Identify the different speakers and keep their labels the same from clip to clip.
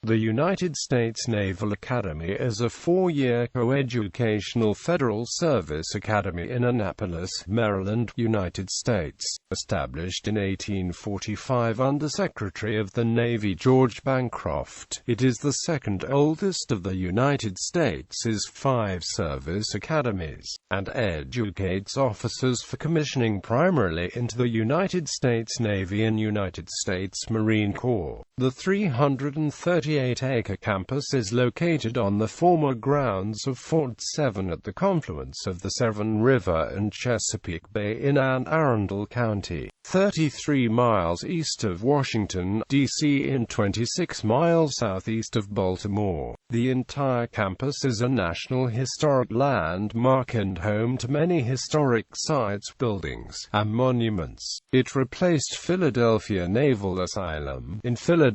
Speaker 1: The United States Naval Academy is a four-year coeducational federal service academy in Annapolis, Maryland, United States, established in 1845 under Secretary of the Navy George Bancroft. It is the second oldest of the United States' 5 service academies, and educates officers for commissioning primarily into the United States Navy and United States Marine Corps. The 338-acre campus is located on the former grounds of Fort Severn at the confluence of the Severn River and Chesapeake Bay in Anne Arundel County, 33 miles east of Washington, D.C. and 26 miles southeast of Baltimore. The entire campus is a National Historic Landmark and home to many historic sites, buildings, and monuments. It replaced Philadelphia Naval Asylum in Philadelphia,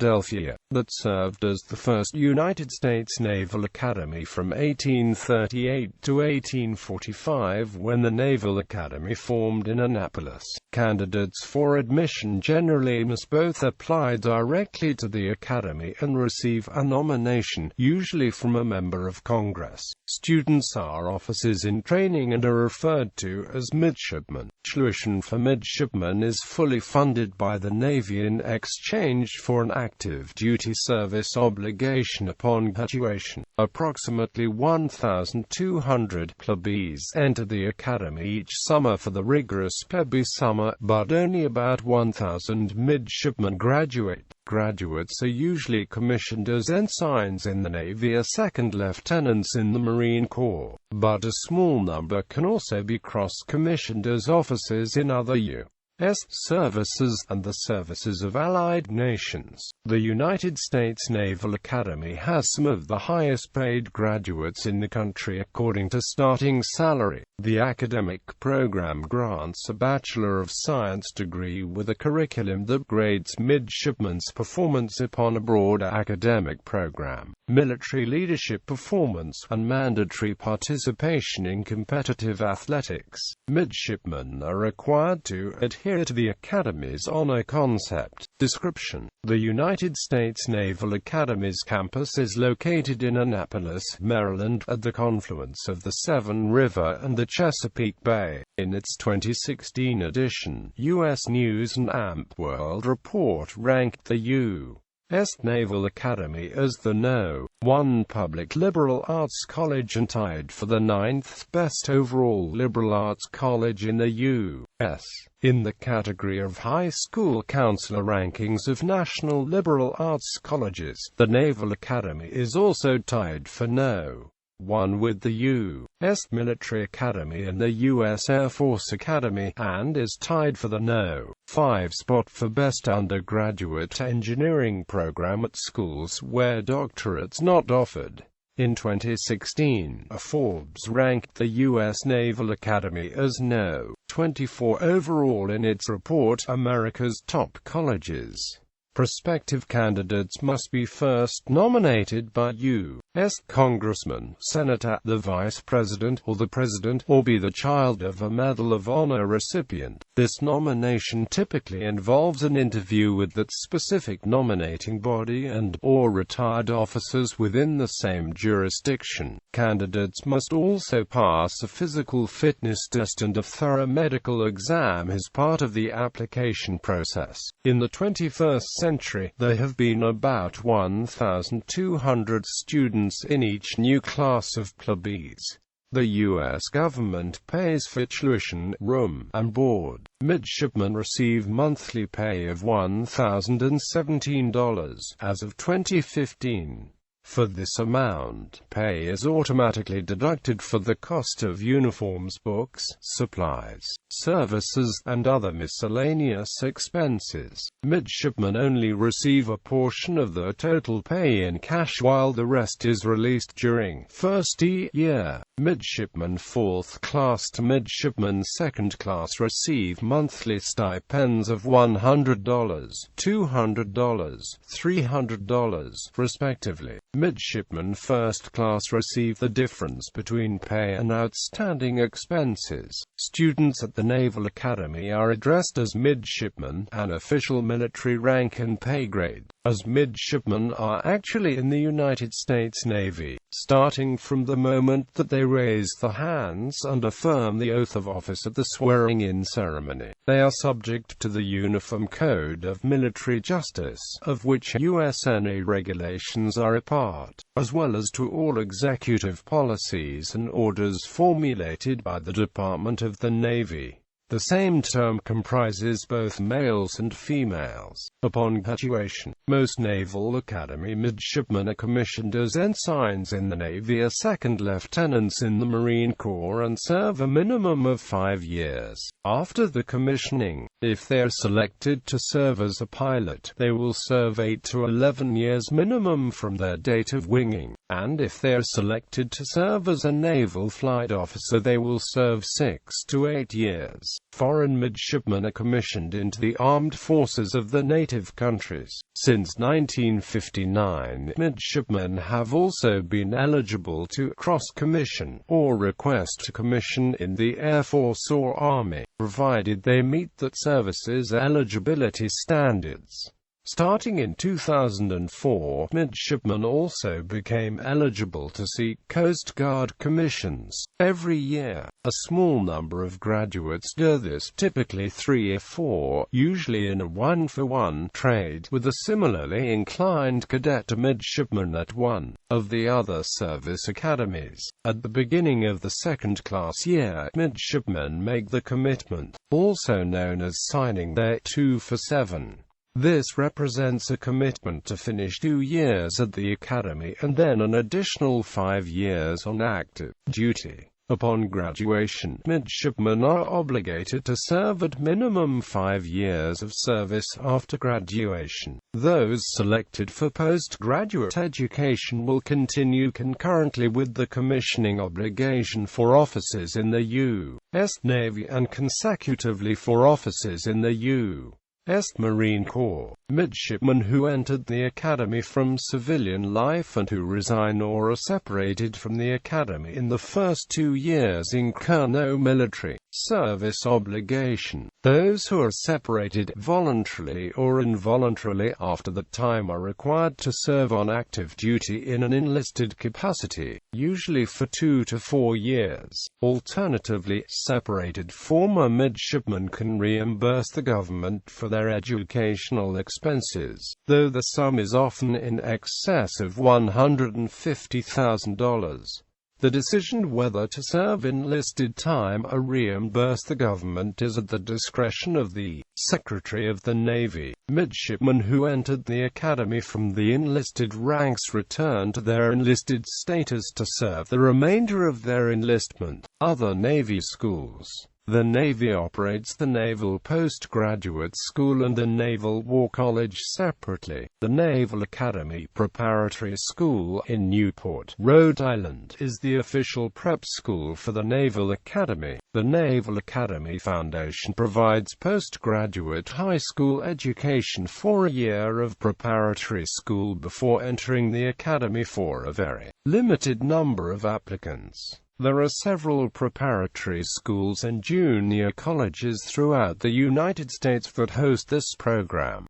Speaker 1: that served as the first United States Naval Academy from 1838 to 1845, when the Naval Academy formed in Annapolis. Candidates for admission generally must both apply directly to the Academy and receive a nomination, usually from a member of Congress. Students are officers in training and are referred to as midshipmen. Tuition for midshipmen is fully funded by the Navy in exchange for an active duty service obligation upon graduation. Approximately 1,200 plebes enter the Academy each summer for the rigorous plebe summer, but only about 1,000 midshipmen graduate. Graduates are usually commissioned as ensigns in the Navy or second lieutenants in the Marine Corps, but a small number can also be cross-commissioned as officers in other U.S. services and the services of allied nations. The United States Naval Academy has some of the highest-paid graduates in the country according to starting salary. The academic program grants a Bachelor of Science degree with a curriculum that grades midshipmen's performance upon a broad academic program, military leadership performance, and mandatory participation in competitive athletics. Midshipmen are required to adhere to the Academy's honor concept. Description: the United States Naval Academy's campus is located in Annapolis, Maryland, at the confluence of the Severn River and the Chesapeake Bay. In its 2016 edition, U.S. News & World Report ranked the U.S. Naval Academy as the No. 1 public liberal arts college and tied for the 9th best overall liberal arts college in the U.S. In the category of high school counselor rankings of national liberal arts colleges, the Naval Academy is also tied for No. 1 with the U.S. Military Academy and the U.S. Air Force Academy, and is tied for the No. 5 spot for Best Undergraduate Engineering Program at schools where doctorates not offered. In 2016, Forbes ranked the U.S. Naval Academy as No. 24 overall in its report, America's Top Colleges. Prospective candidates must be first nominated by U.S. Congressman, Senator, the Vice President, or the President, or be the child of a Medal of Honor recipient. This nomination typically involves an interview with that specific nominating body and/or retired officers within the same jurisdiction. Candidates must also pass a physical fitness test and a thorough medical exam as part of the application process. In the 21st century, there have been about 1,200 students in each new class of plebes. The U.S. government pays for tuition, room, and board. Midshipmen receive monthly pay of $1,017 as of 2015. For this amount, pay is automatically deducted for the cost of uniforms, books, supplies, services, and other miscellaneous expenses. Midshipmen only receive a portion of the total pay in cash, while the rest is released during first year. Midshipmen 4th class to midshipmen 2nd class receive monthly stipends of $100, $200, $300, respectively. Midshipmen 1st class receive the difference between pay and outstanding expenses. Students at the Naval Academy are addressed as midshipmen, an official military rank and pay grade. as midshipmen are actually in the United States Navy, starting from the moment that they raise their hands and affirm the oath of office at the swearing-in ceremony. They are subject to the Uniform Code of Military Justice, of which USNA regulations are a part, as well as to all executive policies and orders formulated by the Department of the Navy. The same term comprises both males and females. Upon graduation, most Naval Academy midshipmen are commissioned as ensigns in the Navy, are second lieutenants in the Marine Corps, and serve a minimum of 5 years. After the commissioning, if they are selected to serve as a pilot, they will serve 8 to 11 years minimum from their date of winging, and if they are selected to serve as a naval flight officer, they will serve 6 to 8 years. Foreign midshipmen are commissioned into the armed forces of the native countries. Since 1959, midshipmen have also been eligible to cross-commission, or request to commission in the Air Force or Army, provided they meet that service's eligibility standards. Starting in 2004, midshipmen also became eligible to seek Coast Guard commissions. Every year, a small number of graduates do this, typically 3 or 4, usually in a 1-for-1 trade, with a similarly inclined cadet to midshipman at one of the other service academies. At the beginning of the second-class year, midshipmen make the commitment, also known as signing their 2-for-7. This represents a commitment to finish 2 years at the academy and then an additional 5 years on active duty. Upon graduation, midshipmen are obligated to serve at minimum 5 years of service after graduation. Those selected for postgraduate education will continue concurrently with the commissioning obligation for officers in the U.S. Navy and consecutively for officers in the U.S. Marine Corps. Midshipmen who entered the academy from civilian life and who resign or are separated from the academy in the first 2 years incur no military service obligation. Those who are separated voluntarily or involuntarily after that time are required to serve on active duty in an enlisted capacity, usually for 2 to 4 years. Alternatively, separated former midshipmen can reimburse the government for their educational expenses, though the sum is often in excess of $150,000. The decision whether to serve enlisted time or reimburse the government is at the discretion of the Secretary of the Navy. Midshipmen who entered the academy from the enlisted ranks return to their enlisted status to serve the remainder of their enlistment. Other Navy schools. The Navy operates the Naval Postgraduate School and the Naval War College separately. The Naval Academy Preparatory School in Newport, Rhode Island, is the official prep school for the Naval Academy. The Naval Academy Foundation provides postgraduate high school education for a year of preparatory school before entering the academy for a very limited number of applicants. There are several preparatory schools and junior colleges throughout the United States that host this program.